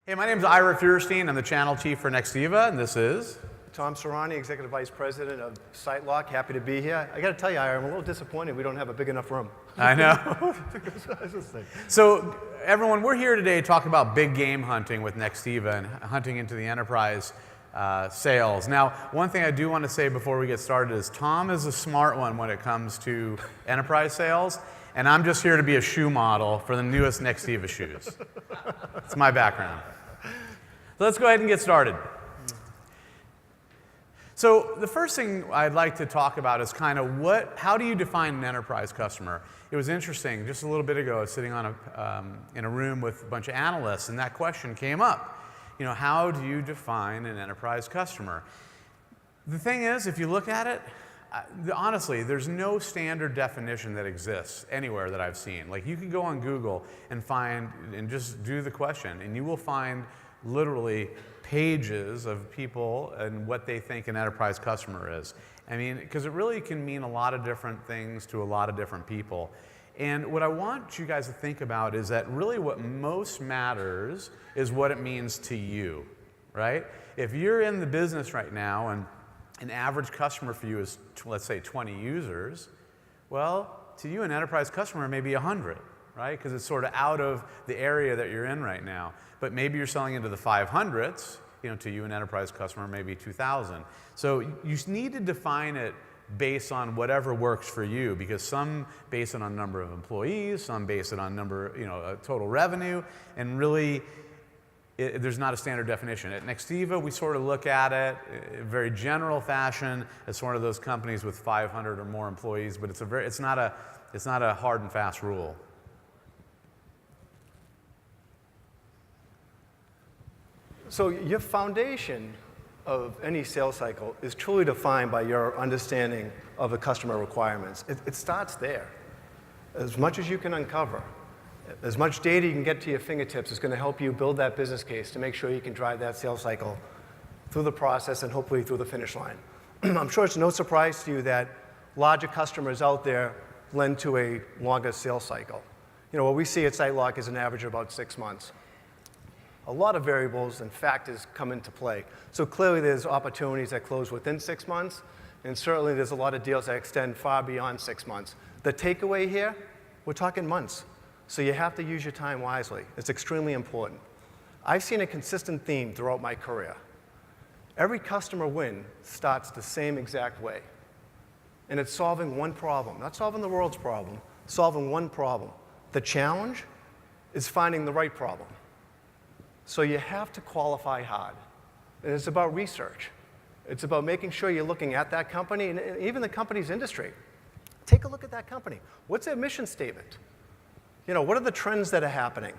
Hey, my name is Ira Feuerstein. I'm the channel chief for Nextiva, and this is Tom Serrani, Executive Vice President of SiteLock. Happy to be here. I got to tell you, Ira, I'm a little disappointed we don't have a big enough room. I know. So, everyone, we're here today talking about big game hunting with Nextiva and hunting into the enterprise sales. Now, one thing I do want to say before we get started is Tom is a smart one when it comes to enterprise sales, and I'm just here to be a shoe model for the newest Nextiva shoes. It's my background. So let's go ahead and get started. So the first thing I'd like to talk about is kind of how do you define an enterprise customer? It was interesting, just a little bit ago, I was sitting in a room with a bunch of analysts, and that question came up. You know, how do you define an enterprise customer? The thing is, if you look at it, honestly, there's no standard definition that exists anywhere that I've seen. Like, you can go on Google and just do the question, and you will find literally pages of people and what they think an enterprise customer is. I mean, because it really can mean a lot of different things to a lot of different people. And what I want you guys to think about is that really what most matters is what it means to you, right? If you're in the business right now and an average customer for you is, let's say, 20 users, well, to you, an enterprise customer may be 100, right? Because it's sort of out of the area that you're in right now. But maybe you're selling into the 500s, you know, to you, an enterprise customer may be 2,000. So you need to define it based on whatever works for you, because some base it on number of employees, some base it on total revenue, and really, there's not a standard definition. At Nextiva, we sort of look at it in a very general fashion as one of those companies with 500 or more employees, but it's not a hard and fast rule. So your foundation of any sales cycle is truly defined by your understanding of the customer requirements. It starts there. As much as you can uncover, as much data you can get to your fingertips is going to help you build that business case to make sure you can drive that sales cycle through the process and hopefully through the finish line. I'm sure it's no surprise to you that larger customers out there lend to a longer sales cycle. You know, what we see at SiteLock is an average of about 6 months. A lot of variables and factors come into play. So clearly there's opportunities that close within 6 months, and certainly there's a lot of deals that extend far beyond 6 months. The takeaway here, we're talking months. So you have to use your time wisely. It's extremely important. I've seen a consistent theme throughout my career. Every customer win starts the same exact way. And it's solving one problem, not solving the world's problem, solving one problem. The challenge is finding the right problem. So you have to qualify hard. And it's about research. It's about making sure you're looking at that company and even the company's industry. Take a look at that company. What's their mission statement? You know, what are the trends that are happening?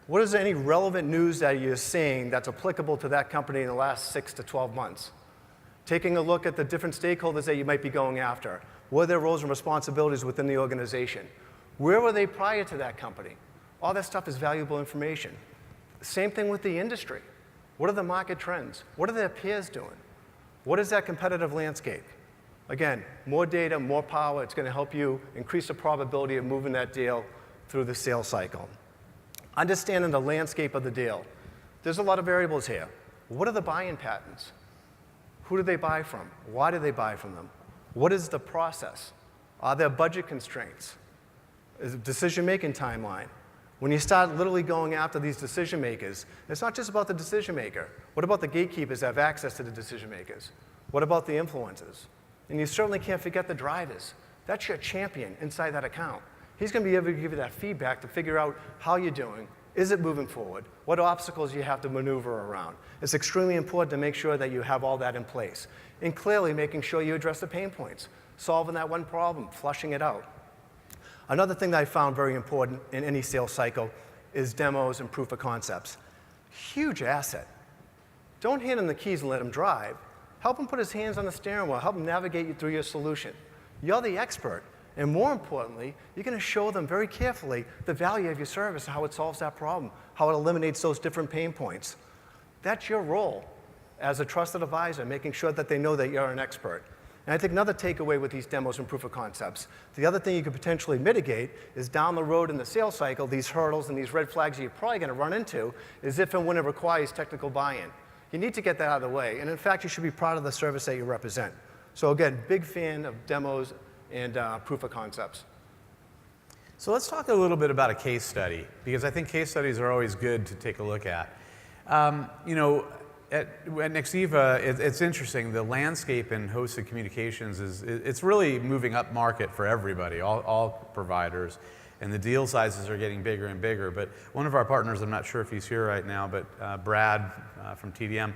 What is any relevant news that you're seeing that's applicable to that company in the last 6 to 12 months? Taking a look at the different stakeholders that you might be going after. What are their roles and responsibilities within the organization? Where were they prior to that company? All that stuff is valuable information. Same thing with the industry. What are the market trends? What are their peers doing? What is that competitive landscape? Again, more data, more power. It's going to help you increase the probability of moving that deal through the sales cycle. Understanding the landscape of the deal. There's a lot of variables here. What are the buying patterns? Who do they buy from? Why do they buy from them? What is the process? Are there budget constraints? Is it decision-making timeline? When you start literally going after these decision makers, it's not just about the decision maker. What about the gatekeepers that have access to the decision makers? What about the influencers? And you certainly can't forget the drivers. That's your champion inside that account. He's going to be able to give you that feedback to figure out how you're doing. Is it moving forward? What obstacles you have to maneuver around? It's extremely important to make sure that you have all that in place. And clearly making sure you address the pain points, solving that one problem, flushing it out. Another thing that I found very important in any sales cycle is demos and proof of concepts. Huge asset. Don't hand him the keys and let him drive. Help him put his hands on the steering wheel. Help him navigate you through your solution. You're the expert. And more importantly, you're going to show them very carefully the value of your service, how it solves that problem, how it eliminates those different pain points. That's your role as a trusted advisor, making sure that they know that you're an expert. And I think another takeaway with these demos and proof of concepts, the other thing you could potentially mitigate is down the road in the sales cycle, these hurdles and these red flags you're probably going to run into is if and when it requires technical buy-in. You need to get that out of the way. And in fact, you should be proud of the service that you represent. So again, big fan of demos and proof of concepts. So let's talk a little bit about a case study, because I think case studies are always good to take a look at. You know, at Nexiva, it's interesting. The landscape in hosted communications it's really moving up market for everybody, all providers, and the deal sizes are getting bigger and bigger. But one of our partners, I'm not sure if he's here right now, but Brad from TDM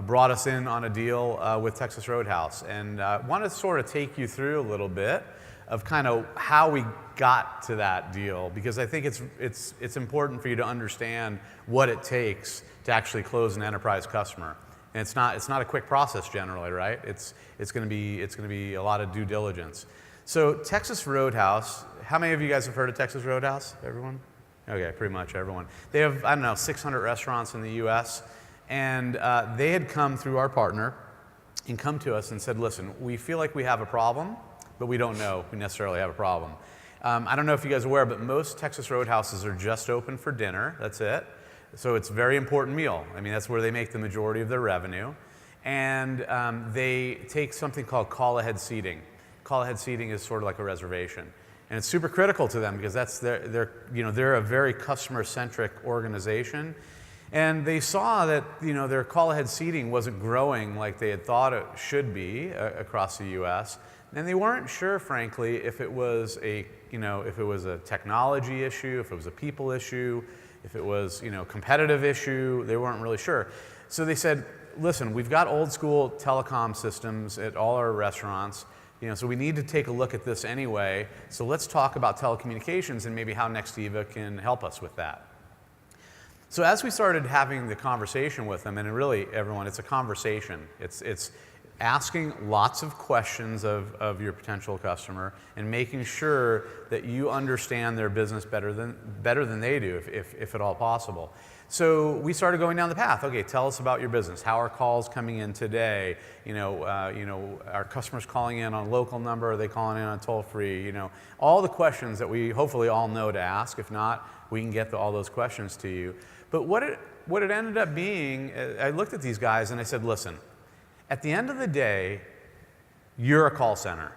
brought us in on a deal with Texas Roadhouse, and want to sort of take you through a little bit of kind of how we got to that deal, because I think it's important for you to understand what it takes to actually close an enterprise customer. And it's not a quick process generally, right? It's going to be a lot of due diligence. So Texas Roadhouse, how many of you guys have heard of Texas Roadhouse? Everyone? Okay, pretty much everyone. They have, I don't know, 600 restaurants in the US, and they had come through our partner and come to us and said, listen, we feel like we have a problem, but we don't know we necessarily have a problem. I don't know if you guys are aware, but most Texas Roadhouses are just open for dinner. That's it. So it's a very important meal. I mean, that's where they make the majority of their revenue. And they take something called call-ahead seating. Call-ahead seating is sort of like a reservation. And it's super critical to them because that's they're a very customer-centric organization. And they saw that their call-ahead seating wasn't growing like they had thought it should be across the U.S. And they weren't sure, frankly, if it was a technology issue, if it was a people issue, if it was competitive issue. They weren't really sure. So they said, listen, we've got old school telecom systems at all our restaurants, so we need to take a look at this anyway. So let's talk about telecommunications and maybe how Nexiva can help us with that. So as we started having the conversation with them, and really everyone, it's a conversation. It's asking lots of questions of your potential customer and making sure that you understand their business better than they do, if at all possible. So we started going down the path. Okay, tell us about your business. How are calls coming in today? Are customers calling in on a local number? Are they calling in on toll-free? All the questions that we hopefully all know to ask. If not, we can get all those questions to you. But what it ended up being, I looked at these guys and I said, listen, at the end of the day, you're a call center.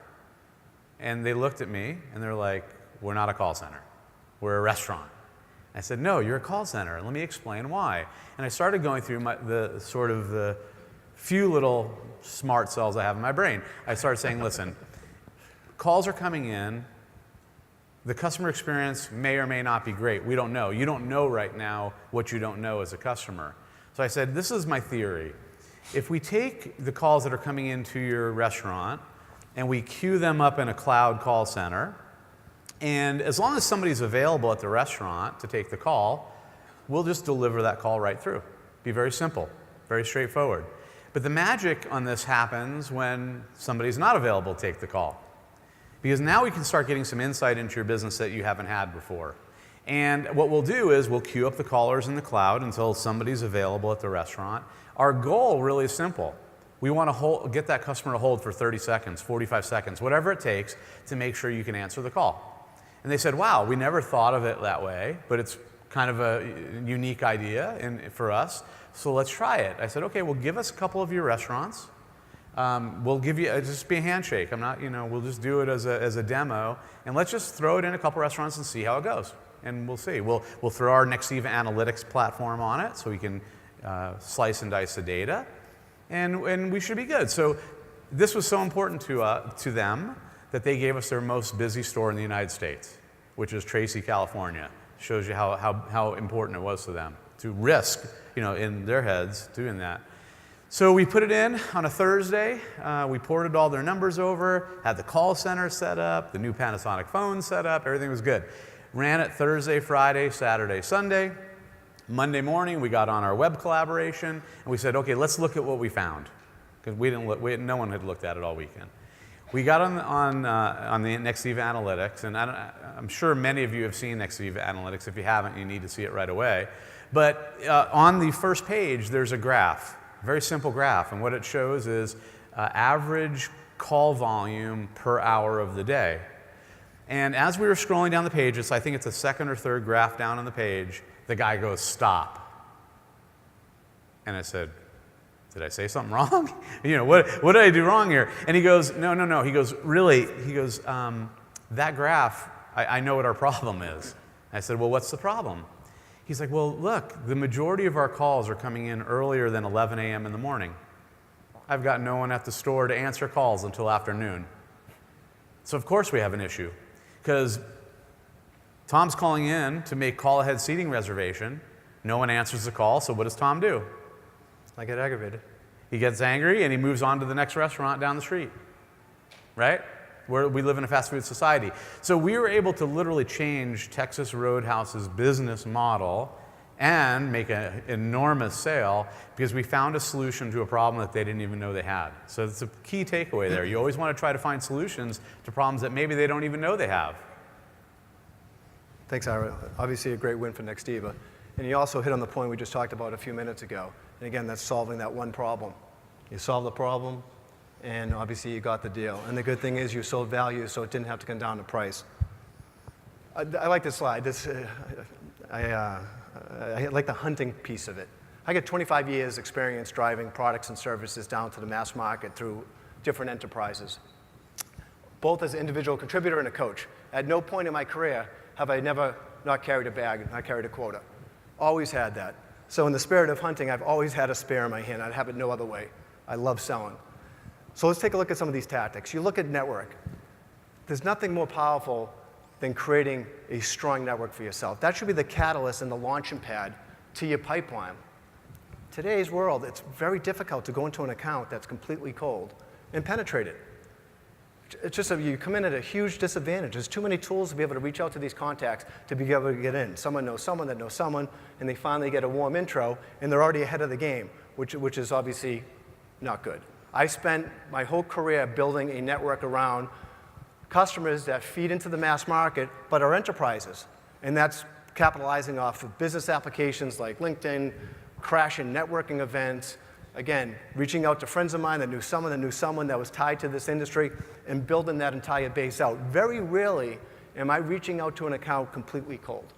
And they looked at me and they're like, we're not a call center. We're a restaurant. I said, no, you're a call center. And let me explain why. And I started going through the few little smart cells I have in my brain. I started saying, listen, calls are coming in. The customer experience may or may not be great. We don't know. You don't know right now what you don't know as a customer. So I said, this is my theory. If we take the calls that are coming into your restaurant and we queue them up in a cloud call center, and as long as somebody's available at the restaurant to take the call, we'll just deliver that call right through. Be very simple, very straightforward. But the magic on this happens when somebody's not available to take the call. Because now we can start getting some insight into your business that you haven't had before. And what we'll do is we'll queue up the callers in the cloud until somebody's available at the restaurant. Our goal really is simple. We want to get that customer to hold for 30 seconds, 45 seconds, whatever it takes to make sure you can answer the call. And they said, wow, we never thought of it that way, but it's kind of a unique idea for us, so let's try it. I said, okay, well, give us a couple of your restaurants. We'll give you, just be a handshake. We'll just do it as a demo, and let's just throw it in a couple restaurants and see how it goes. And we'll see. We'll throw our Nexiva Analytics platform on it so we can slice and dice the data, and we should be good. So this was so important to them that they gave us their most busy store in the United States, which is Tracy, California. Shows you how important it was to them to risk, in their heads doing that. So we put it in on a Thursday. We ported all their numbers over, had the call center set up, the new Panasonic phone set up, everything was good. Ran it Thursday, Friday, Saturday, Sunday. Monday morning, we got on our web collaboration, and we said, okay, let's look at what we found. Because no one had looked at it all weekend. We got on the Nexiva Analytics, and I'm sure many of you have seen Nexiva Analytics. If you haven't, you need to see it right away. But on the first page, there's a graph, very simple graph, and what it shows is average call volume per hour of the day. And as we were scrolling down the pages, I think it's the second or third graph down on the page, the guy goes, "Stop." And I said, "Did I say something wrong? What did I do wrong here?" And he goes, No. He goes, "Really?" He goes, "That graph, I know what our problem is." I said, "Well, what's the problem?" He's like, "Well, look, the majority of our calls are coming in earlier than 11 a.m. in the morning. I've got no one at the store to answer calls until afternoon. So of course we have an issue, because Tom's calling in to make call-ahead seating reservation. No one answers the call, so what does Tom do? I get aggravated. He gets angry and he moves on to the next restaurant down the street, right? We live in a fast food society. So we were able to literally change Texas Roadhouse's business model and make an enormous sale because we found a solution to a problem that they didn't even know they had. So it's a key takeaway there. You always want to try to find solutions to problems that maybe they don't even know they have. Thanks, Ira. Obviously a great win for Nextiva. And you also hit on the point we just talked about a few minutes ago. And again, that's solving that one problem. You solve the problem, and obviously you got the deal. And the good thing is you sold value, so it didn't have to come down to price. I like this slide. I like the hunting piece of it. I got 25 years experience driving products and services down to the mass market through different enterprises, both as an individual contributor and a coach. At no point in my career have I never not carried a bag, not carried a quota. Always had that. So in the spirit of hunting, I've always had a spare in my hand. I'd have it no other way. I love selling. So let's take a look at some of these tactics. You look at network. There's nothing more powerful than creating a strong network for yourself. That should be the catalyst and the launching pad to your pipeline. Today's world, it's very difficult to go into an account that's completely cold and penetrate it. It's just you come in at a huge disadvantage. There's too many tools to be able to reach out to these contacts to be able to get in. Someone knows someone that knows someone, and they finally get a warm intro, and they're already ahead of the game, which is obviously not good. I spent my whole career building a network around customers that feed into the mass market, but are enterprises. And that's capitalizing off of business applications like LinkedIn, crash and networking events, again, reaching out to friends of mine that knew someone that was tied to this industry, and building that entire base out. Very rarely am I reaching out to an account completely cold.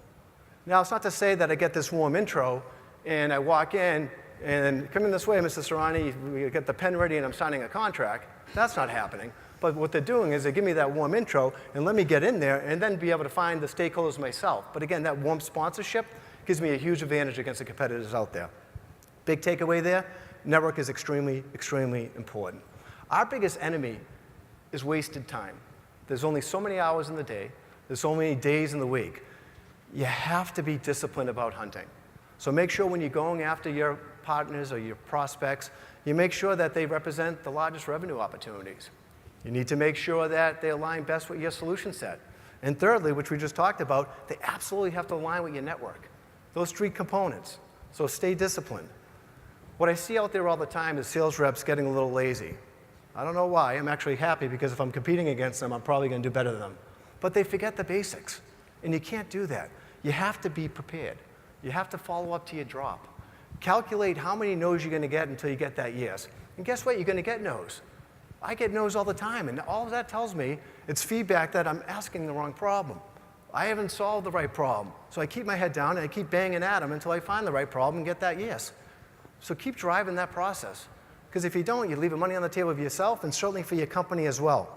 Now, it's not to say that I get this warm intro, and I walk in, and come in this way, Mr. Serrani, we get the pen ready, and I'm signing a contract. That's not happening. But what they're doing is they give me that warm intro, and let me get in there, and then be able to find the stakeholders myself. But again, that warm sponsorship gives me a huge advantage against the competitors out there. Big takeaway there. Network is extremely, extremely important. Our biggest enemy is wasted time. There's only so many hours in the day. There's so many days in the week. You have to be disciplined about hunting. So make sure when you're going after your partners or your prospects, you make sure that they represent the largest revenue opportunities. You need to make sure that they align best with your solution set. And thirdly, which we just talked about, they absolutely have to align with your network. Those three components. So stay disciplined. What I see out there all the time is sales reps getting a little lazy. I don't know why. I'm actually happy because if I'm competing against them, I'm probably going to do better than them. But they forget the basics, and you can't do that. You have to be prepared. You have to follow up to your drop. Calculate how many no's you're going to get until you get that yes. And guess what? You're going to get no's. I get no's all the time, and all of that tells me it's feedback that I'm asking the wrong problem. I haven't solved the right problem. So I keep my head down, and I keep banging at them until I find the right problem and get that yes. So keep driving that process. Because if you don't, you leave money on the table for yourself and certainly for your company as well.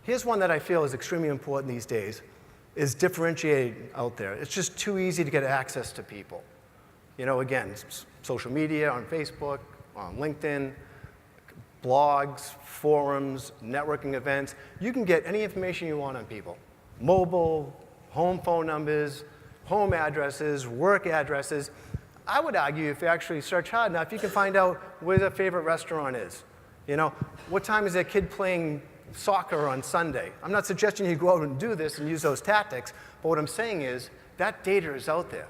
Here's one that I feel is extremely important these days, is differentiating out there. It's just too easy to get access to people. Again, social media, on Facebook, on LinkedIn, blogs, forums, networking events. You can get any information you want on people. Mobile, home phone numbers, home addresses, work addresses. I would argue if you actually search hard enough, you can find out where their favorite restaurant is. What time is their kid playing soccer on Sunday? I'm not suggesting you go out and do this and use those tactics, but what I'm saying is that data is out there.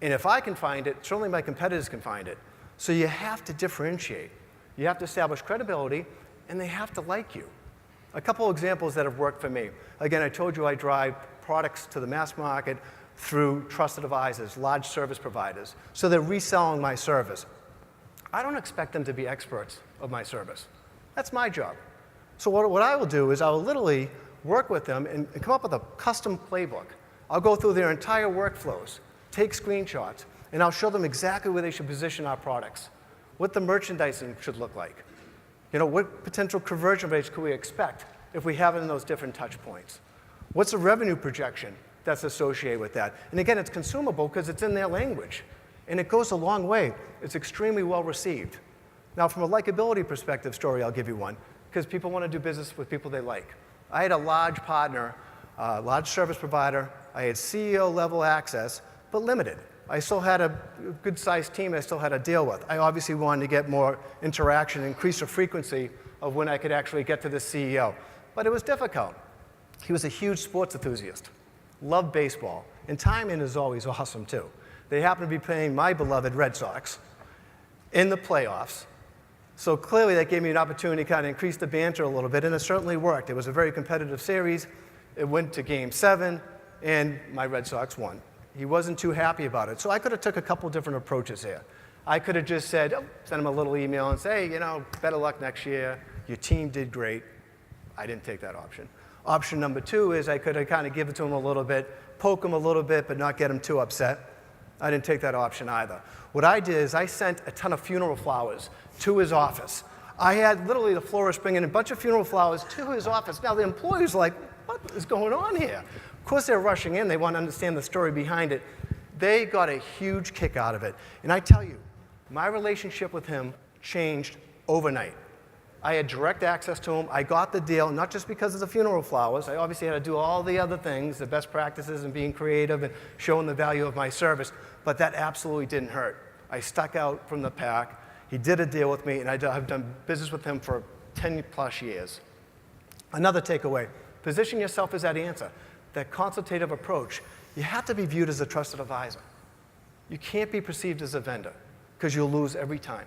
And if I can find it, certainly my competitors can find it. So you have to differentiate. You have to establish credibility, and they have to like you. A couple of examples that have worked for me. Again, I told you I drive products to the mass market through trusted advisors, large service providers. So they're reselling my service. I don't expect them to be experts of my service. That's my job. So what I will do is I will literally work with them and come up with a custom playbook. I'll go through their entire workflows, take screenshots, and I'll show them exactly where they should position our products, what the merchandising should look like, what potential conversion rates could we expect if we have it in those different touch points. What's the revenue projection that's associated with that? And again, it's consumable because it's in their language. And it goes a long way. It's extremely well received. Now, from a likability perspective story, I'll give you one, because people want to do business with people they like. I had a large partner, a large service provider. I had CEO level access, but limited. I still had a good-sized team I still had to deal with. I obviously wanted to get more interaction, increase the frequency of when I could actually get to the CEO. But it was difficult. He was a huge sports enthusiast, loved baseball, and timing is always awesome too. They happened to be playing my beloved Red Sox in the playoffs. So clearly that gave me an opportunity to kind of increase the banter a little bit, and it certainly worked. It was a very competitive series. It went to Game 7, and my Red Sox won. He wasn't too happy about it. So I could have took a couple different approaches here. I could have just said, send him a little email and say, hey, better luck next year. Your team did great. I didn't take that option. Option number 2 is I could have kind of give it to him a little bit, poke him a little bit, but not get him too upset. I didn't take that option either. What I did is I sent a ton of funeral flowers to his office. I had literally the florist bring in a bunch of funeral flowers to his office. Now the employees are like, what is going on here? Of course they're rushing in. They want to understand the story behind it. They got a huge kick out of it. And I tell you, my relationship with him changed overnight. I had direct access to him. I got the deal, not just because of the funeral flowers. I obviously had to do all the other things, the best practices and being creative and showing the value of my service, but that absolutely didn't hurt. I stuck out from the pack. He did a deal with me, and I've done business with him for 10 plus years. Another takeaway, position yourself as that answer, that consultative approach. You have to be viewed as a trusted advisor. You can't be perceived as a vendor, because you'll lose every time.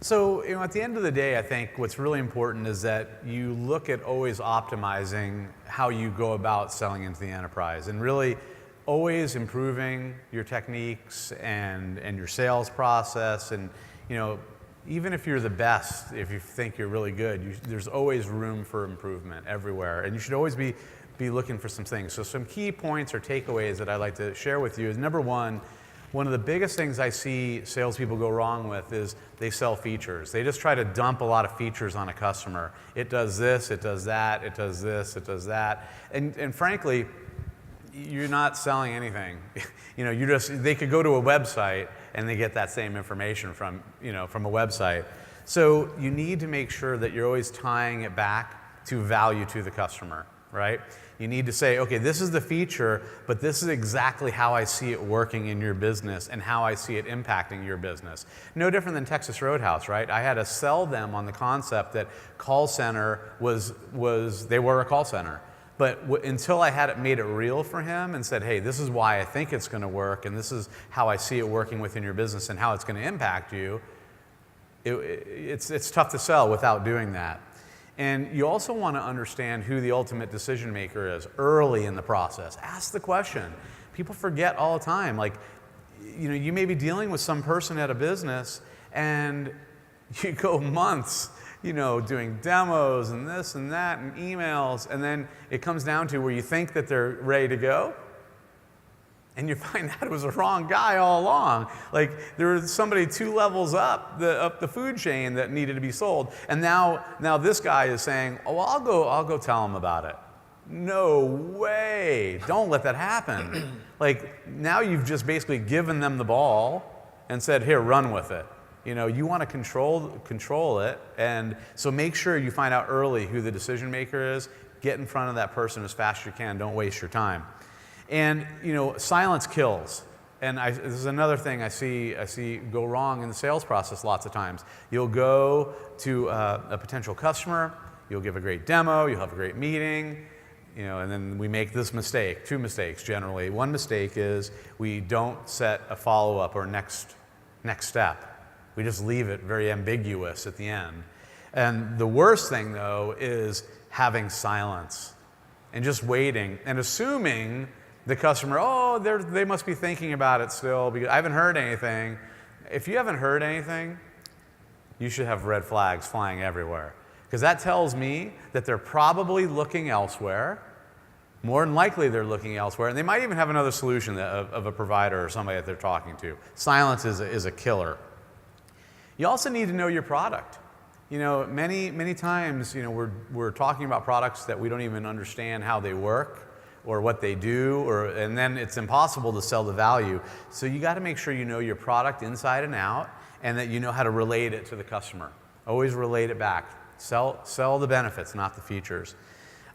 So, at the end of the day, I think what's really important is that you look at always optimizing how you go about selling into the enterprise, and really always improving your techniques and your sales process. And, even if you're the best, if you think you're really good, there's always room for improvement everywhere. And you should always be looking for some things. So some key points or takeaways that I'd like to share with you is, number one of the biggest things I see salespeople go wrong with is they sell features. They just try to dump a lot of features on a customer. It does this, it does that, it does this, it does that. And frankly, you're not selling anything. They could go to a website and they get that same information from a website. So you need to make sure that you're always tying it back to value to the customer, right? You need to say, okay, this is the feature, but this is exactly how I see it working in your business and how I see it impacting your business. No different than Texas Roadhouse, right? I had to sell them on the concept that call center they were a call center. But until I had it made it real for him and said, hey, this is why I think it's going to work, and this is how I see it working within your business and how it's going to impact you, it's tough to sell without doing that. And you also want to understand who the ultimate decision maker is early in the process. Ask the question. People forget all the time. Like, you may be dealing with some person at a business and you go months, doing demos and this and that and emails, and then it comes down to where you think that they're ready to go, and you find out it was the wrong guy all along. Like, there was somebody 2 levels up the food chain that needed to be sold, and now this guy is saying, oh, well, I'll go tell him about it. No way! Don't let that happen. Like, now you've just basically given them the ball and said, here, run with it. You want to control it, and so make sure you find out early who the decision maker is. Get in front of that person as fast as you can. Don't waste your time. And silence kills. And this is another thing I see go wrong in the sales process lots of times. You'll go to a potential customer, you'll give a great demo, you'll have a great meeting, and then we make this mistake, 2 mistakes generally. One mistake is we don't set a follow-up or next step. We just leave it very ambiguous at the end. And the worst thing, though, is having silence and just waiting and assuming the customer, they must be thinking about it still because I haven't heard anything. If you haven't heard anything, you should have red flags flying everywhere. Because that tells me that they're probably looking elsewhere. More than likely they're looking elsewhere, and they might even have another solution of a provider or somebody that they're talking to. Silence is a killer. You also need to know your product. You know, many times, you know, we're talking about products that we don't even understand how they work or what they do, and then it's impossible to sell the value. So you got to make sure you know your product inside and out, and that you know how to relate it to the customer. Always relate it back. Sell the benefits, not the features.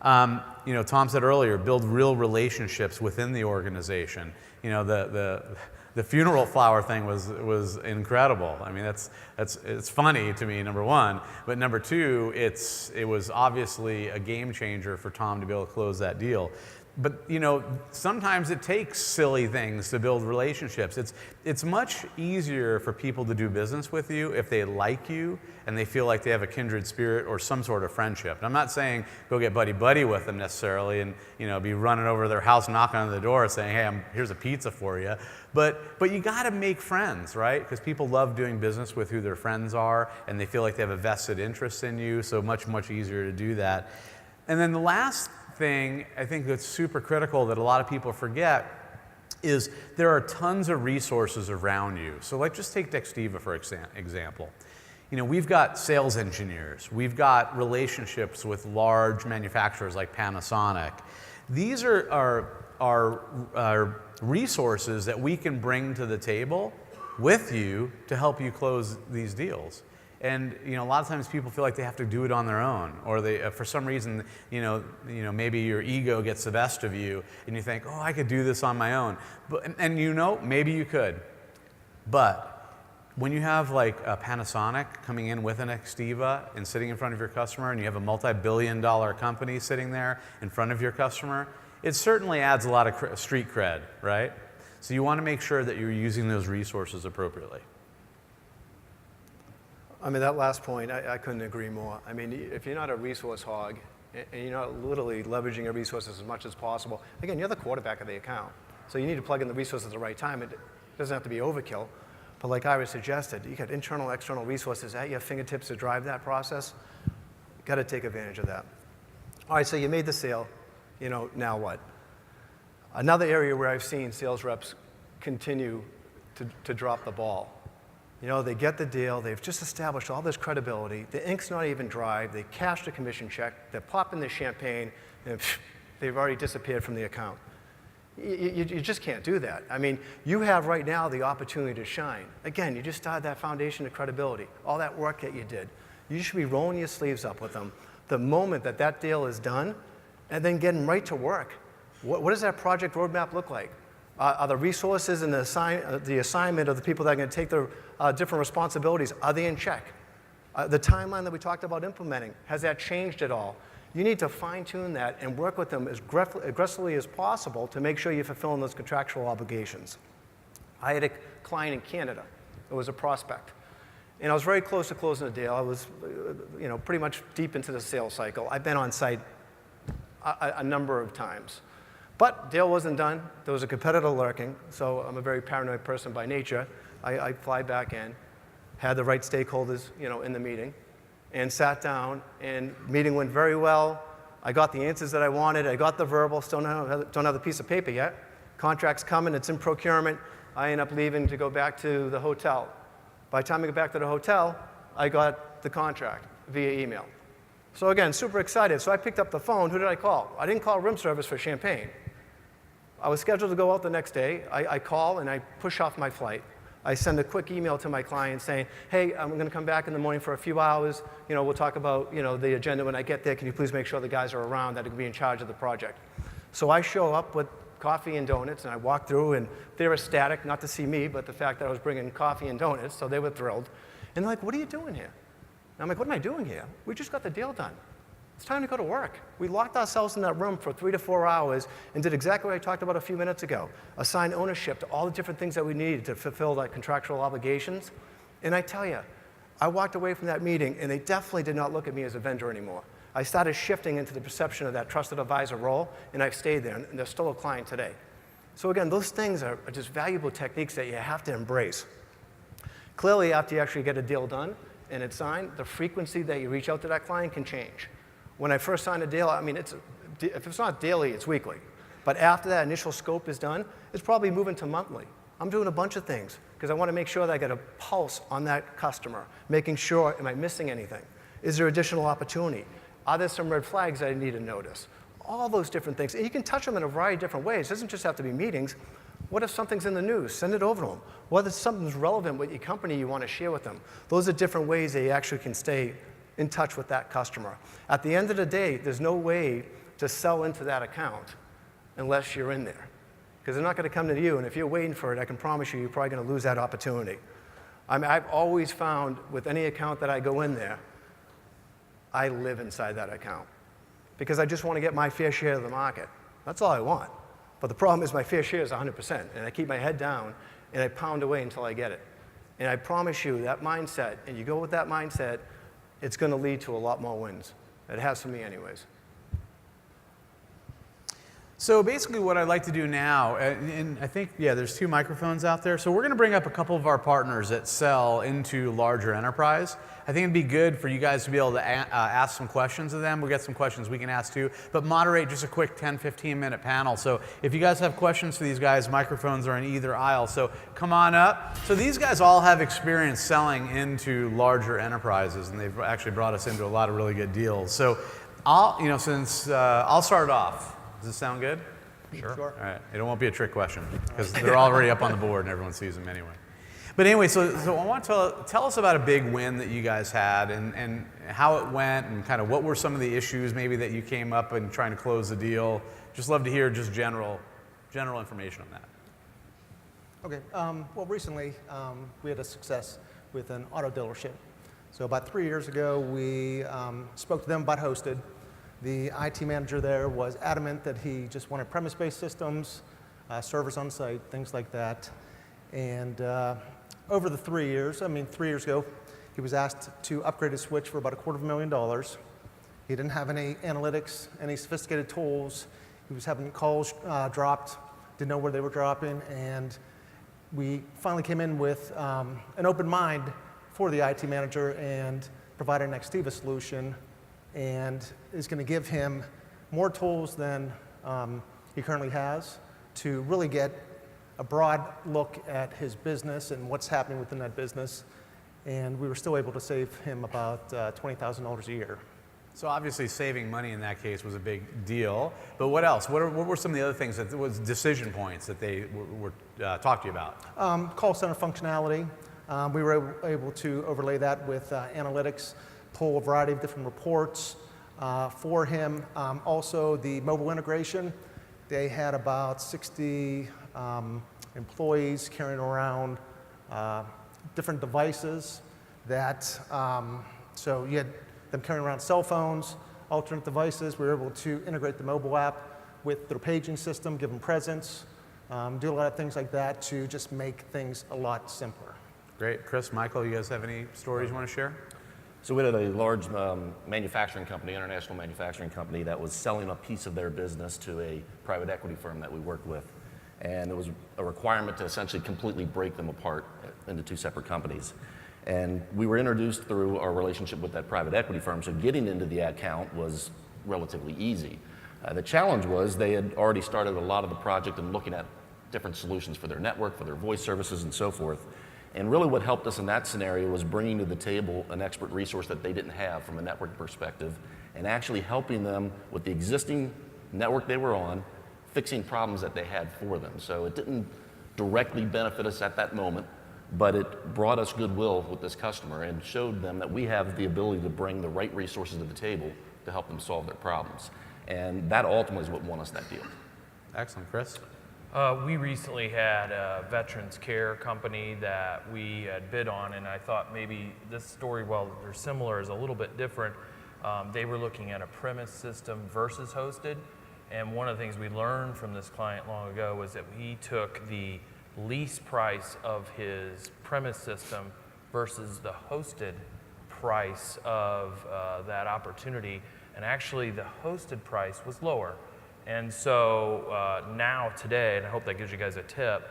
You know, Tom said earlier, build real relationships within the organization. You know, the funeral flower thing was incredible. I mean, it's funny to me, number one, but number two, it was obviously a game changer for Tom to be able to close that deal. But you know, sometimes it takes silly things to build relationships. It's much easier for people to do business with you if they like you and they feel like they have a kindred spirit or some sort of friendship. And I'm not saying go get buddy-buddy with them necessarily and, you know, be running over to their house, knocking on the door saying, hey, here's a pizza for you. But you got to make friends, right? Because people love doing business with who their friends are, and they feel like they have a vested interest in you, so much easier to do that. And then the last thing I think that's super critical that a lot of people forget is there are tons of resources around you. So like just take Dextiva for example. You know, we've got sales engineers, we've got relationships with large manufacturers like Panasonic. These are resources that we can bring to the table with you to help you close these deals. And you know, a lot of times people feel like they have to do it on their own, or they, for some reason, you know, maybe your ego gets the best of you, and you think, oh, I could do this on my own. And you know, maybe you could, but when you have like a Panasonic coming in with an Nexttiva and sitting in front of your customer, and you have a multi-billion-dollar company sitting there in front of your customer, it certainly adds a lot of street cred, right? So you want to make sure that you're using those resources appropriately. I mean, that last point, I couldn't agree more. I mean, if you're not a resource hog, and you're not literally leveraging your resources as much as possible, again, you're the quarterback of the account. So you need to plug in the resources at the right time. It doesn't have to be overkill. But like Ira suggested, you got internal, external resources at your fingertips to drive that process. You've got to take advantage of that. All right, so you made the sale. You know, now what? Another area where I've seen sales reps continue to drop the ball. You know, they get the deal, they've just established all this credibility, the ink's not even dry, they cash the commission check, they're popping the champagne, and they've already disappeared from the account. You just can't do that. I mean, you have right now the opportunity to shine. Again, you just started that foundation of credibility, all that work that you did. You should be rolling your sleeves up with them the moment that that deal is done, and then getting right to work. What does that project roadmap look like? Are the resources and the assignment of the people that are going to take their different responsibilities, are they in check? The timeline that we talked about implementing, has that changed at all? You need to fine-tune that and work with them as aggressively as possible to make sure you're fulfilling those contractual obligations. I had a client in Canada. It was a prospect. And I was very close to closing the deal. I was you know, pretty much deep into the sales cycle. I've been on site a number of times. But deal wasn't done. There was a competitor lurking, so I'm a very paranoid person by nature. I fly back in, had the right stakeholders, you know, in the meeting, and sat down, and meeting went very well. I got the answers that I wanted. I got the verbal, still don't have the piece of paper yet. Contract's coming, it's in procurement. I end up leaving to go back to the hotel. By the time I get back to the hotel, I got the contract via email. So again, super excited. So I picked up the phone. Who did I call? I didn't call room service for champagne. I was scheduled to go out the next day. I call and I push off my flight. I send a quick email to my client saying, hey, I'm going to come back in the morning for a few hours. You know, we'll talk about, you know, the agenda when I get there. Can you please make sure the guys are around that are going to be in charge of the project? So I show up with coffee and donuts, and I walk through, and they're ecstatic, not to see me, but the fact that I was bringing coffee and donuts, so they were thrilled. And they're like, what are you doing here? And I'm like, what am I doing here? We just got the deal done. It's time to go to work. We locked ourselves in that room for 3 to 4 hours and did exactly what I talked about a few minutes ago. Assign ownership to all the different things that we needed to fulfill that contractual obligations. And I tell you, I walked away from that meeting, and they definitely did not look at me as a vendor anymore. I started shifting into the perception of that trusted advisor role, and I've stayed there, and they're still a client today. So again, those things are just valuable techniques that you have to embrace. Clearly, after you actually get a deal done, and it's signed, the frequency that you reach out to that client can change. When I first signed a deal, I mean, if it's not daily, it's weekly. But after that initial scope is done, it's probably moving to monthly. I'm doing a bunch of things because I want to make sure that I get a pulse on that customer, making sure, am I missing anything? Is there additional opportunity? Are there some red flags that I need to notice? All those different things. And you can touch them in a variety of different ways. It doesn't just have to be meetings. What if something's in the news? Send it over to them. What if something's relevant with your company you want to share with them? Those are different ways that you actually can stay in touch with that customer. At the end of the day, there's no way to sell into that account unless you're in there. Because they're not going to come to you, and if you're waiting for it, I can promise you, you're probably going to lose that opportunity. I mean, I've always found with any account that I go in there, I live inside that account. Because I just want to get my fair share of the market. That's all I want. But the problem is my fair share is 100%, and I keep my head down, and I pound away until I get it. And I promise you, that mindset, and you go with that mindset, it's going to lead to a lot more wins. It has for me anyways. So basically what I'd like to do now, and I think, yeah, there's 2 microphones out there. So we're going to bring up a couple of our partners that sell into larger enterprise. I think it'd be good for you guys to be able to ask some questions of them. We'll get some questions we can ask too, but moderate just a quick 10, 15-minute panel. So if you guys have questions for these guys, microphones are in either aisle. So come on up. So these guys all have experience selling into larger enterprises, and they've actually brought us into a lot of really good deals. So I'll start off. Does this sound good? Sure. All right. It won't be a trick question because they're already up on the board and everyone sees them anyway. But anyway, so I want to tell us about a big win that you guys had and how it went and kind of what were some of the issues maybe that you came up and trying to close the deal. Just love to hear just general information on that. Okay. Well, recently we had a success with an auto dealership. So about 3 years ago, we spoke to them about hosted. The IT manager there was adamant that he just wanted premise-based systems, servers on site, things like that. And over the 3 years, 3 years ago, he was asked to upgrade his switch for about $250,000. He didn't have any analytics, any sophisticated tools. He was having calls dropped, didn't know where they were dropping, and we finally came in with an open mind for the IT manager and provided an Nextiva solution, and is going to give him more tools than he currently has to really get a broad look at his business and what's happening within that business. And we were still able to save him about $20,000 a year. So obviously saving money in that case was a big deal. But what else? What were some of the other things that was decision points that they were talked to you about? Call center functionality. We were able to overlay that with analytics, pull a variety of different reports for him. Also, the mobile integration. They had about 60 employees carrying around different devices that, so you had them carrying around cell phones, alternate devices. We were able to integrate the mobile app with their paging system, give them presence, do a lot of things like that to just make things a lot simpler. Great. Chris, Michael, you guys have any stories you want to share? So we had a large manufacturing company, international manufacturing company, that was selling a piece of their business to a private equity firm that we worked with. And there was a requirement to essentially completely break them apart into 2 separate companies. And we were introduced through our relationship with that private equity firm, so getting into the account was relatively easy. The challenge was they had already started a lot of the project and looking at different solutions for their network, for their voice services and so forth. And really what helped us in that scenario was bringing to the table an expert resource that they didn't have from a network perspective and actually helping them with the existing network they were on, fixing problems that they had for them. So it didn't directly benefit us at that moment, but it brought us goodwill with this customer and showed them that we have the ability to bring the right resources to the table to help them solve their problems. And that ultimately is what won us that deal. Excellent. Chris? We recently had a veterans care company that we had bid on, and I thought maybe this story, while they're similar, is a little bit different. They were looking at a premise system versus hosted, and one of the things we learned from this client long ago was that he took the lease price of his premise system versus the hosted price of that opportunity, and actually the hosted price was lower. And so now today, and I hope that gives you guys a tip,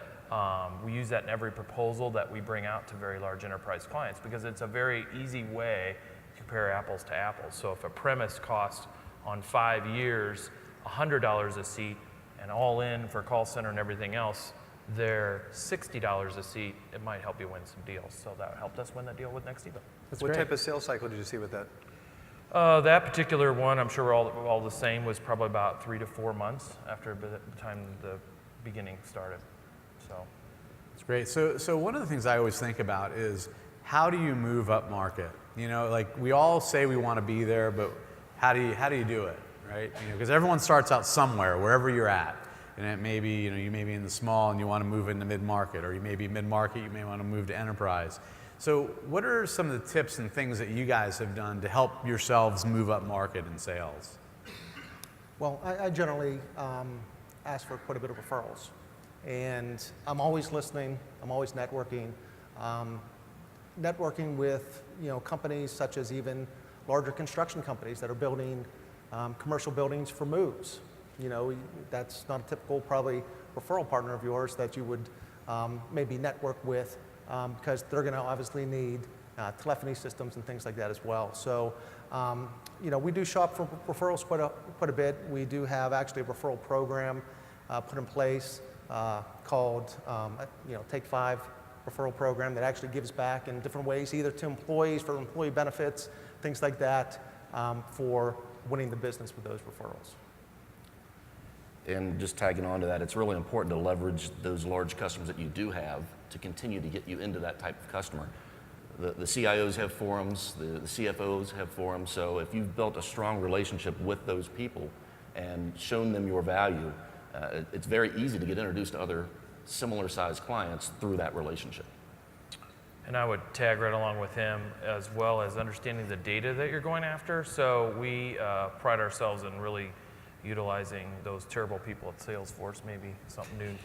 We use that in every proposal that we bring out to very large enterprise clients because it's a very easy way to compare apples to apples. So if a premise costs on 5 years $100 a seat and all in for call center and everything else, they're $60 a seat, it might help you win some deals. So that helped us win that deal with NextCon. What type of sales cycle did you see with that? That particular one, I'm sure we're all the same, was probably about 3 to 4 months after the time the beginning started. So It's great. So one of the things I always think about is how do you move up market? You know, like we all say we want to be there, but how do you do it, right? You know, because everyone starts out somewhere, wherever you're at. And it may be, you may be in the small and you want to move into mid-market, or you may be mid-market, you may want to move to enterprise. So what are some of the tips and things that you guys have done to help yourselves move up market in sales? Well, I generally ask for quite a bit of referrals. And I'm always listening, I'm always networking. Networking with companies such as even larger construction companies that are building commercial buildings for moves. That's not a typical probably referral partner of yours that you would maybe network with because they're going to obviously need telephony systems and things like that as well. So, we do shop for referrals quite a bit. We do have actually a referral program put in place called Take 5 referral program that actually gives back in different ways, either to employees for employee benefits, things like that, for winning the business with those referrals. And just tagging on to that, it's really important to leverage those large customers that you do have to continue to get you into that type of customer. The CIOs have forums, the CFOs have forums, so if you've built a strong relationship with those people and shown them your value, it's very easy to get introduced to other similar sized clients through that relationship. And I would tag right along with him, as well as understanding the data that you're going after. So we pride ourselves in really utilizing those terrible people at Salesforce, maybe something new in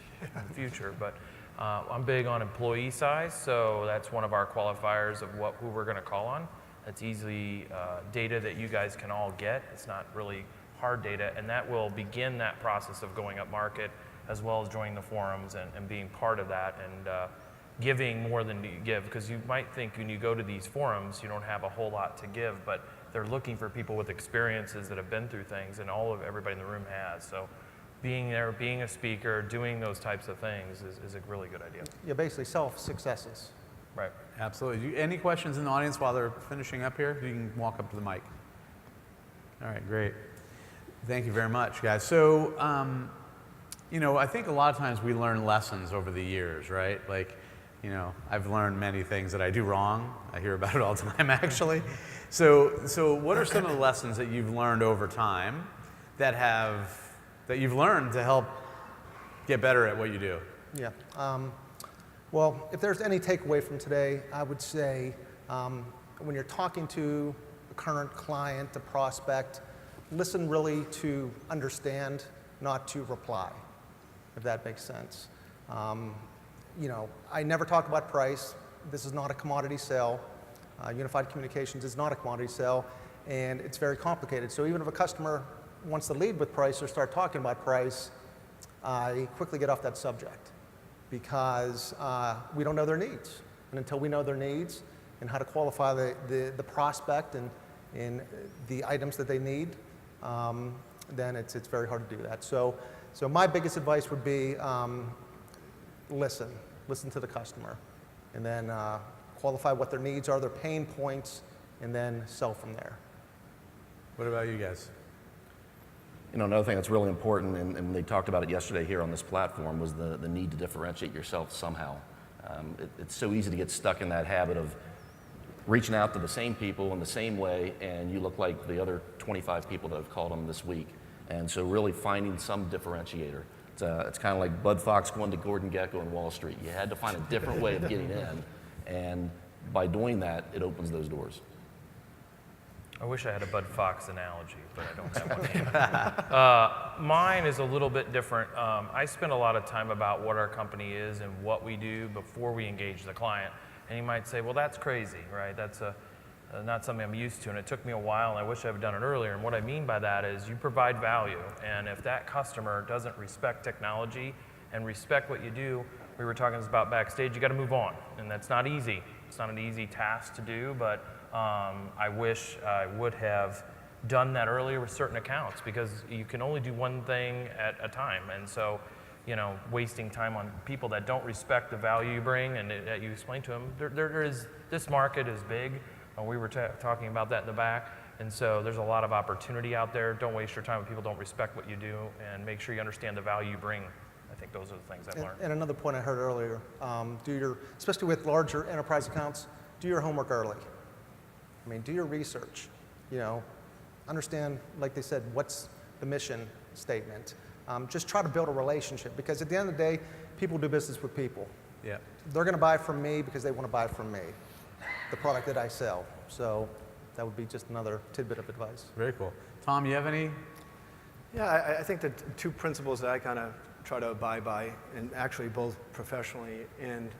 the future. But I'm big on employee size, so that's one of our qualifiers of who we're going to call on. That's easily data that you guys can all get. It's not really hard data, and that will begin that process of going up market, as well as joining the forums and being part of that and giving more than you give. Because you might think when you go to these forums, you don't have a whole lot to give, but they're looking for people with experiences that have been through things, and everybody in the room has. So being there, being a speaker, doing those types of things is a really good idea. Yeah, basically self-successes. Right. Absolutely. Any questions in the audience while they're finishing up here? You can walk up to the mic. All right, great. Thank you very much, guys. So, I think a lot of times we learn lessons over the years, right? Like, I've learned many things that I do wrong. I hear about it all the time, actually. So what are some of the lessons that you've learned over time that you've learned to help get better at what you do? Yeah. Well, if there's any takeaway from today, I would say when you're talking to a current client, a prospect, listen really to understand, not to reply, if that makes sense. I never talk about price. This is not a commodity sale. Unified Communications is not a commodity sale, and it's very complicated. So even if a customer wants to lead with price or start talking about price, I quickly get off that subject because we don't know their needs. And until we know their needs and how to qualify the prospect and the items that they need, then it's very hard to do that. So my biggest advice would be listen to the customer, and then qualify what their needs are, their pain points, and then sell from there. What about you guys? Another thing that's really important, and they talked about it yesterday here on this platform, was the need to differentiate yourself somehow. It's so easy to get stuck in that habit of reaching out to the same people in the same way, and you look like the other 25 people that have called them this week. And so really finding some differentiator. It's kind of like Bud Fox going to Gordon Gekko in Wall Street. You had to find a different way of getting in, and by doing that, it opens those doors. I wish I had a Bud Fox analogy, but I don't have one. Mine is a little bit different. I spend a lot of time about what our company is and what we do before we engage the client. And you might say, well, that's crazy, right? That's not something I'm used to, and it took me a while, and I wish I had done it earlier. And what I mean by that is you provide value, and if that customer doesn't respect technology and respect what you do, we were talking about backstage, you got to move on, and that's not easy. It's not an easy task to do, but I wish I would have done that earlier with certain accounts, because you can only do one thing at a time. And so, you know, wasting time on people that don't respect the value you bring and that you explain to them. This market is big. We were talking about that in the back. And so there's a lot of opportunity out there. Don't waste your time when people don't respect what you do, and make sure you understand the value you bring. I think those are the things I've learned. And another point I heard earlier, especially with larger enterprise accounts, do your homework early. I mean, do your research. You know, understand, like they said, what's the mission statement. Just try to build a relationship, because at the end of the day, people do business with people. Yeah. They're going to buy from me because they want to buy from me, the product that I sell. So that would be just another tidbit of advice. Very cool. Tom, you have any? Yeah, I think the two principles that I kind of try to abide by, and actually both professionally and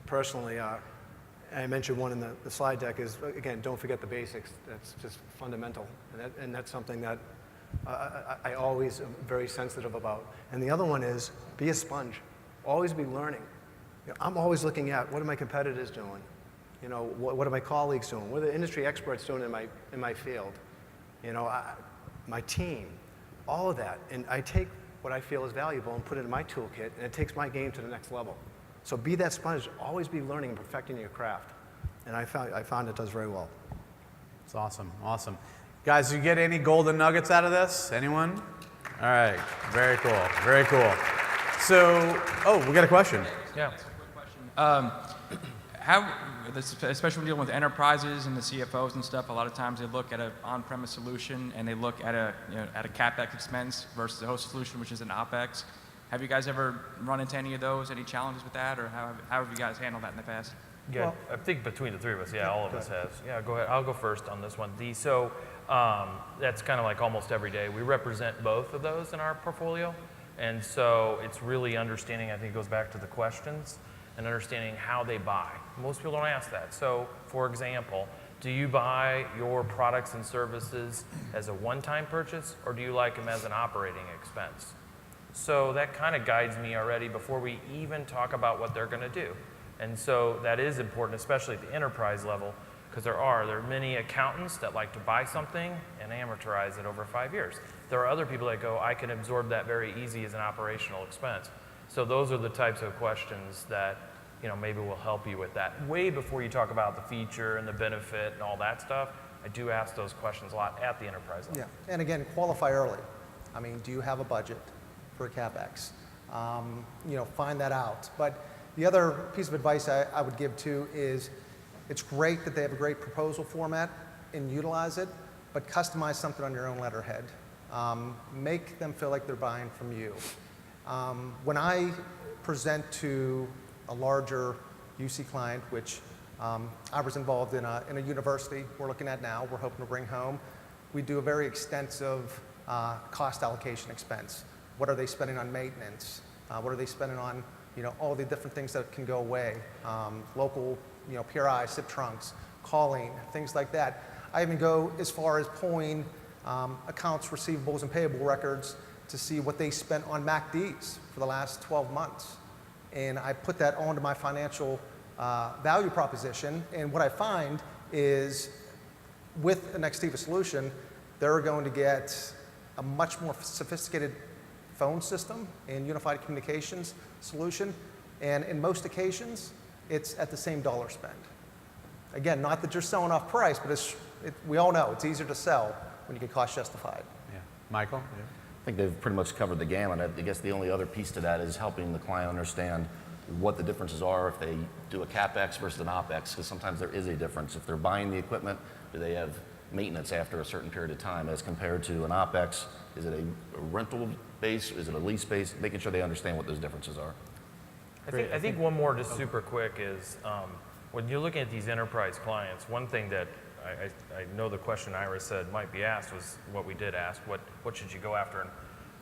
personally are, and I mentioned one in the slide deck, is, again, don't forget the basics. That's just fundamental. And that's something that I always am very sensitive about. And the other one is, be a sponge. Always be learning. You know, I'm always looking at, what are my competitors doing? You know, what are my colleagues doing? What are the industry experts doing in my field? You know, my team, all of that. And I take what I feel is valuable and put it in my toolkit, and it takes my game to the next level. So be that sponge. Always be learning and perfecting your craft. And I found it does very well. It's awesome. Awesome. Guys, did you get any golden nuggets out of this? Anyone? All right. Very cool. Very cool. So, we got a question. Yeah. Especially when dealing with enterprises and the CFOs and stuff, a lot of times they look at an on-premise solution and they look at a CapEx expense versus a host solution, which is an OpEx. Have you guys ever run into any of those? Any challenges with that, or how have you guys handled that in the past? Yeah, well, I think between the three of us, all of us has. Yeah, go ahead. I'll go first on this one. That's kind of like almost every day. We represent both of those in our portfolio. And so it's really understanding, I think it goes back to the questions, and understanding how they buy. Most people don't ask that. So, for example, do you buy your products and services as a one-time purchase, or do you like them as an operating expense? So that kind of guides me already before we even talk about what they're going to do. And so that is important, especially at the enterprise level, because there are many accountants that like to buy something and amortize it over 5 years. There are other people that go, I can absorb that very easy as an operational expense. So those are the types of questions that, you know, maybe will help you with that. Way before you talk about the feature and the benefit and all that stuff, I do ask those questions a lot at the enterprise level. Yeah, and again, qualify early. I mean, do you have a budget for CapEx? You know, find that out. But the other piece of advice I would give too is, it's great that they have a great proposal format and utilize it, but customize something on your own letterhead. Make them feel like they're buying from you. When I present to a larger UC client, which I was involved in a university we're looking at now, we're hoping to bring home, we do a very extensive cost allocation expense. What are they spending on maintenance? What are they spending on, you know, all the different things that can go away? Local, you know, PRI, SIP trunks, calling, things like that. I even go as far as pulling accounts receivables and payable records to see what they spent on MACDs for the last 12 months. And I put that onto my financial value proposition. And what I find is, with an Nextiva solution, they're going to get a much more sophisticated phone system and unified communications solution. And in most occasions, it's at the same dollar spend. Again, not that you're selling off price, but we all know it's easier to sell when you can cost justify it. Yeah. Michael? Yeah. I think they've pretty much covered the gamut. I guess the only other piece to that is helping the client understand what the differences are if they do a CapEx versus an OpEx, because sometimes there is a difference. If they're buying the equipment, do they have maintenance after a certain period of time as compared to an OpEx? Is it a rental base? Is it a lease base? Making sure they understand what those differences are. I think one more just super quick is, when you're looking at these enterprise clients, one thing that I know the question Ira said might be asked was what we did ask, what should you go after? And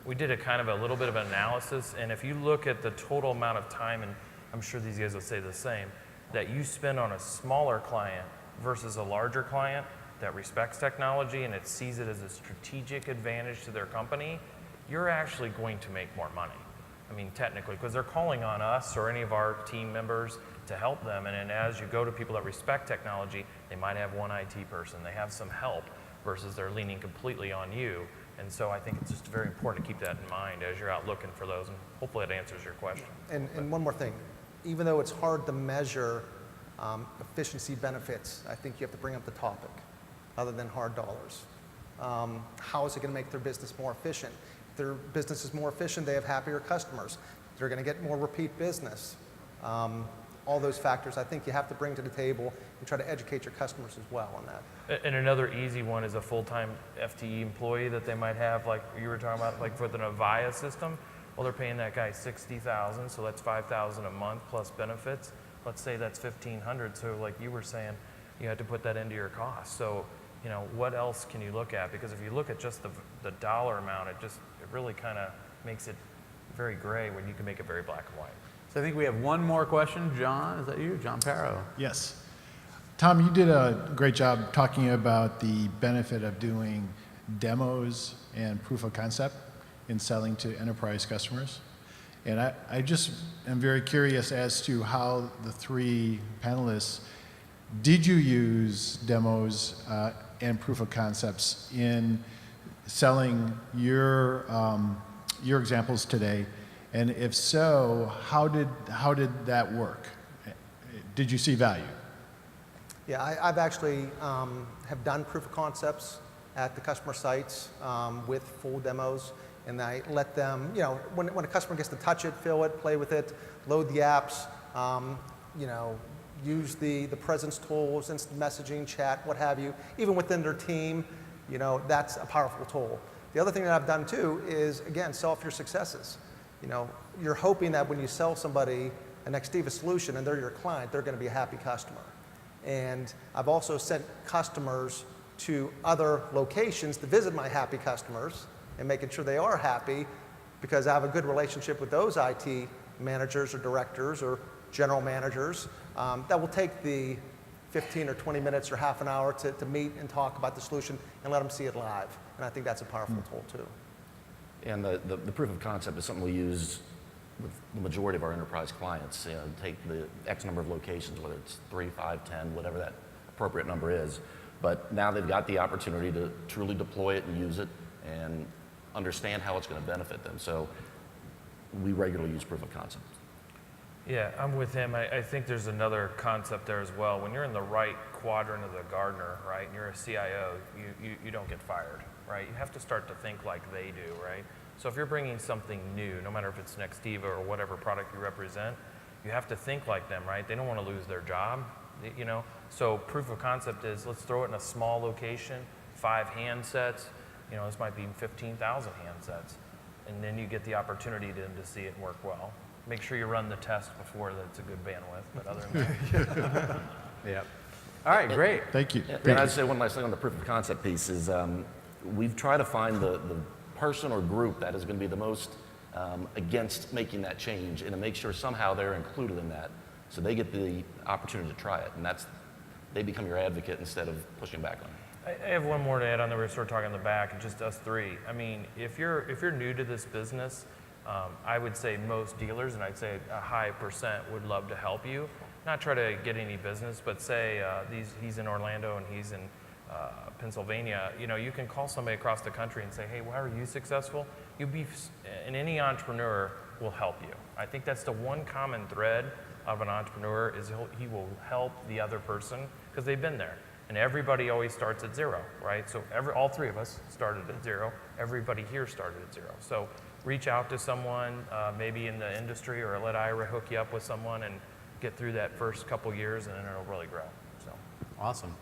we did a little bit of an analysis, and if you look at the total amount of time, and I'm sure these guys will say the same, that you spend on a smaller client versus a larger client that respects technology and it sees it as a strategic advantage to their company, you're actually going to make more money. I mean, technically, because they're calling on us or any of our team members to help them. And then as you go to people that respect technology, they might have one IT person, they have some help versus they're leaning completely on you. And so I think it's just very important to keep that in mind as you're out looking for those, and hopefully that answers your question. And one more thing, even though it's hard to measure efficiency benefits, I think you have to bring up the topic, other than hard dollars. How is it going to make their business more efficient? If their business is more efficient, they have happier customers. They're going to get more repeat business. All those factors I think you have to bring to the table and try to educate your customers as well on that. And another easy one is a full-time FTE employee that they might have, like you were talking about, like for the Avaya system. Well, they're paying that guy $60,000, so that's $5,000 a month plus benefits. Let's say that's $1,500. So, like you were saying, you had to put that into your cost. So, you know, what else can you look at? Because if you look at just the dollar amount, it really kind of makes it very gray when you can make it very black and white. So I think we have one more question. John, is that you? John Parrow. Yes. Tom, you did a great job talking about the benefit of doing demos and proof of concept in selling to enterprise customers. And I just am very curious as to how the three panelists, did you use demos and proof of concepts in selling your examples today? And if so, how did that work? Did you see value? Yeah, I've actually have done proof of concepts at the customer sites with full demos, and I let them, you know, when a customer gets to touch it, feel it, play with it, load the apps, you know, use the presence tools, instant messaging, chat, what have you, even within their team, you know, that's a powerful tool. The other thing that I've done too is, again, sell off your successes. You know, you're hoping that when you sell somebody a Nextiva solution and they're your client, they're going to be a happy customer. And I've also sent customers to other locations to visit my happy customers and making sure they are happy, because I have a good relationship with those IT managers or directors or general managers that will take the 15 or 20 minutes or half an hour to meet and talk about the solution and let them see it live. And I think that's a powerful tool too. And the proof of concept is something we use with the majority of our enterprise clients. You know, take the X number of locations, whether it's 3, 5, 10, whatever that appropriate number is. But now they've got the opportunity to truly deploy it and use it and understand how it's going to benefit them. So we regularly use proof of concept. Yeah, I'm with him. I think there's another concept there as well. When you're in the right quadrant of the gardener, right, and you're a CIO, you don't get fired, right? You have to start to think like they do, right? So if you're bringing something new, no matter if it's Nextiva or whatever product you represent, you have to think like them, right? They don't want to lose their job, you know? So proof of concept is, let's throw it in a small location, 5 handsets, you know, this might be 15,000 handsets. And then you get the opportunity to see it work well. Make sure you run the test before that's a good bandwidth, but other than that. Yep. All right, great. Thank you. And I'd say one last thing on the proof of concept piece is we've tried to find the person or group that is going to be the most against making that change, and to make sure somehow they're included in that, so they get the opportunity to try it, and they become your advocate instead of pushing back on it. I have one more to add on that. We're sort of talking in the back, and just us three. I mean, if you're new to this business, I would say most dealers, and I'd say a high percent, would love to help you. Not try to get any business, but say he's in Orlando and he's in Pennsylvania. You know, you can call somebody across the country and say, hey, why are you successful? And any entrepreneur will help you. I think that's the one common thread of an entrepreneur is he will help the other person because they've been there. And everybody always starts at zero, right? So all three of us started at zero. Everybody here started at zero. So reach out to someone, maybe in the industry, or let Ira hook you up with someone and get through that first couple years, and then it'll really grow. So Awesome.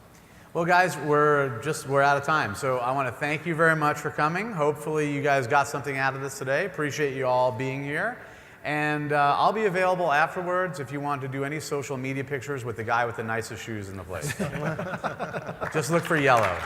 Well, guys, we're out of time. So I want to thank you very much for coming. Hopefully you guys got something out of this today. Appreciate you all being here. And I'll be available afterwards if you want to do any social media pictures with the guy with the nicest shoes in the place. Just look for yellow.